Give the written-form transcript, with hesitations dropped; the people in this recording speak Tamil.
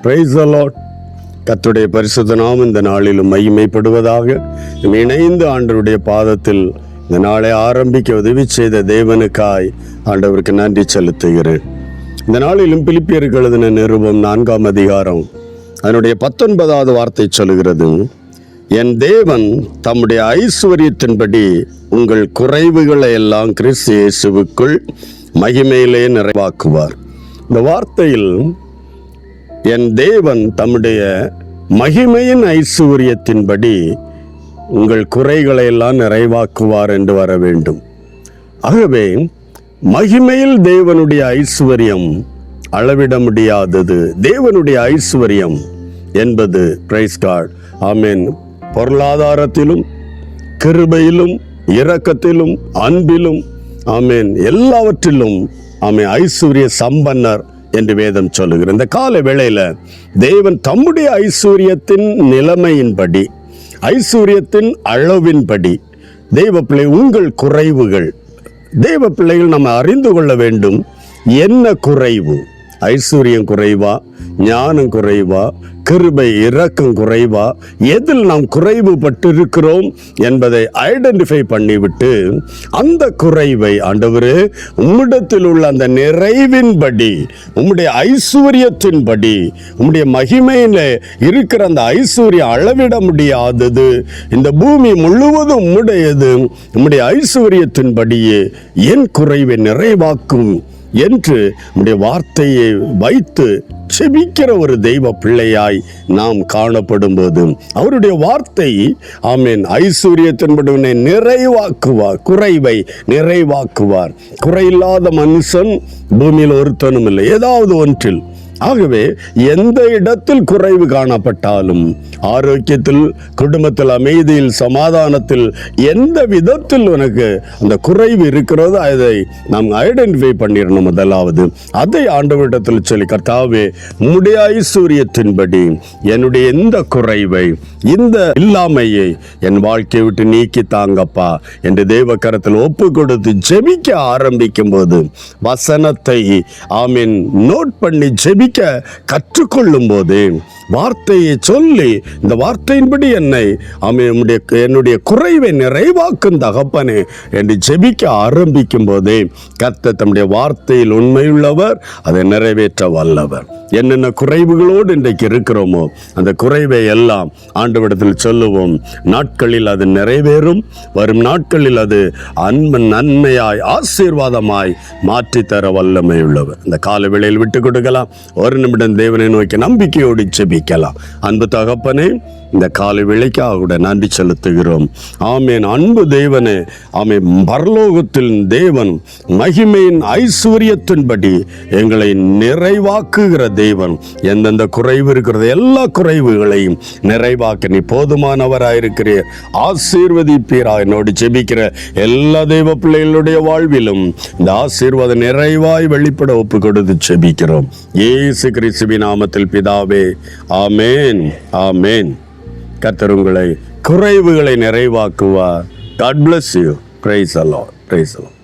Praise the Lord. கர்த்தருடைய பரிசுத்த நாமம் இந்த நாளிலும் மகிமைப்படுவதாக. இணைந்து ஆண்டவருடைய பாதத்தில் இந்த நாளை ஆரம்பிக்க உதவி செய்த தேவனுக்காய் ஆண்டவருக்கு நன்றி செலுத்துகிறேன். இந்த நாளிலும் பிலிப்பியருக்கு எழுதின நிருபம் 4ஆம் அதிகாரம் அதனுடைய 19வது வார்த்தை சொல்கிறது, என் தேவன் தம்முடைய ஐஸ்வர்யத்தின்படி உங்கள் குறைவுகளை எல்லாம் கிறிஸ்து இயேசுவுக்குள் மகிமையிலே நிறைவாக்குவார். இந்த வார்த்தையில் என் தேவன் தம்முடைய மகிமையின் ஐஸ்வர்யத்தின்படி உங்கள் குறைகளை எல்லாம் நிறைவாக்குவார் என்று வர வேண்டும். ஆகவே மகிமையில் தேவனுடைய ஐஸ்வர்யம் அளவிட முடியாதது. தேவனுடைய ஐஸ்வர்யம் என்பது பிரைஸ் காட், ஆமென், பொருளாதாரத்திலும் கிருபையிலும் இரக்கத்திலும் அன்பிலும், ஆமென், எல்லாவற்றிலும் ஆமென் ஐஸ்வர்ய சம்பன்னர் என்று வேதம் சொல்லுகிற இந்த கால வேளையில தேவன் தம்முடைய ஐஸ்வர்யத்தின் நிலைமையின்படி, ஐஸ்வர்யத்தின் அளவின்படி, தெய்வ பிள்ளை உங்கள் குறைவுகள், தெய்வ பிள்ளைகள் நம்ம அறிந்து கொள்ள வேண்டும். என்ன குறைவு? ஐஸ்வர்யம் குறைவா? ஞானம் குறைவா? கிருபை இரக்கம் குறைவா? எதில் நாம் குறைவுபட்டு இருக்கிறோம் என்பதை ஐடென்டிஃபை பண்ணிவிட்டு அந்த குறைவை ஆண்டவரே உம்மிடத்தில் உள்ள அந்த நிறைவின்படி, உம்முடைய ஐஸ்வர்யத்தின்படி, உம்முடைய மகிமையில இருக்கிற அந்த ஐஸ்வர்யம் அளவிட முடியாதது, இந்த பூமி முழுவதும் உம்முடையது, உம்முடைய ஐஸ்வர்யத்தின்படியே என் குறைவை நிறைவாக்கும் என்று உம்முடைய வார்த்தையை வைத்து செபிக்கிற ஒரு தெய்வ பிள்ளையாய் நாம் காணப்படும் போது அவருடைய வார்த்தை, ஆமென், ஐஸ்வர்யத்தின்படி உன்னை நிறைவாக்குவார், குறைவை நிறைவாக்குவார். குறையில்லாத மனுஷன் பூமியில் ஒருத்தனும் இல்லை, ஏதாவது ஒன்றில். ஆகவே எந்த இடத்தில் குறைவு காணப்பட்டாலும், ஆரோக்கியத்தில், குடும்பத்தில், அமைதியில், சமாதானத்தில், எந்த விதத்தில் உனக்கு அந்த குறைவு இருக்கிறதோ அதை நாம் ஐடென்டிஃபை பண்ணிடணும். முதலாவது அதை ஆண்டவரிடத்தில் சொல்லி, கர்த்தாவே உம்முடைய ஐஸ்வர்யத்தின்படி என்னுடைய இந்த குறைவை, இந்த இல்லாமையை என் வாழ்க்கையை விட்டு நீக்கி தாங்கப்பா என்று தேவ கரத்தில் ஒப்பு கொடுத்து ஜெபிக்க ஆரம்பிக்கும் போது, வசனத்தை ஆமென் நோட் பண்ணி ஜெபிக்க கற்றுக்கொள்ளும் போது, வார்த்தையை சொல்லி இந்த வார்த்தையின்படி என்னுடைய குறைவை நிறைவாக்கும் தகப்பனே என்று ஜெபிக்க ஆரம்பிக்கும் போதே கர்த்தர் தம்முடைய வார்த்தையில் உண்மையுள்ளவர், அதை நிறைவேற்ற வல்லவர். என்னென்ன குறைவுகளோடு இன்றைக்கு இருக்கிறோமோ அந்த குறைவை எல்லாம் ஆண்டவரிடத்தில் சொல்லுவோம். நாட்களில் அது நிறைவேறும். வரும் நாட்களில் அது நன்மையாய் ஆசீர்வாதமாய் மாற்றித்தர வல்லமை உள்ளவர். இந்த கால வேளையில் விட்டு கொடுக்கலாம். ஒரு நிமிடம் தேவனை நோக்கி நம்பிக்கையோடு ஜெபிக்கலாம். அன்பு தகப்பனே, இந்த காலை வேளைக்காக கூட நன்றி செலுத்துகிறோம். ஆமென். அன்பு தேவனே, ஆமென், பரலோகத்தில் தேவன் மகிமையின் ஐஸ்வர்யத்தின்படி எங்களை நிறைவாக்குகிற தேவன். எந்தெந்த குறைவு இருக்கிறது எல்லா குறைவுகளையும் நிறைவாக்க நீ போதுமானவராயிருக்கிறீர். ஆசீர்வதிப்பீரா. என்னோடு ஜெபிக்கிற எல்லா தெய்வ பிள்ளைகளுடைய வாழ்விலும் இந்த ஆசீர்வாதம் நிறைவாய் வெளிப்பட ஒப்பு கொடுத்து ஜெபிக்கிறோம். இயேசு கிறிஸ்துவின் நாமத்தில் பிதாவே, ஆமென், ஆமென். கர்த்தர் உங்களை குறைவுகளை நிறைவாக்குவார். God bless you. Praise the Lord. Praise the Lord.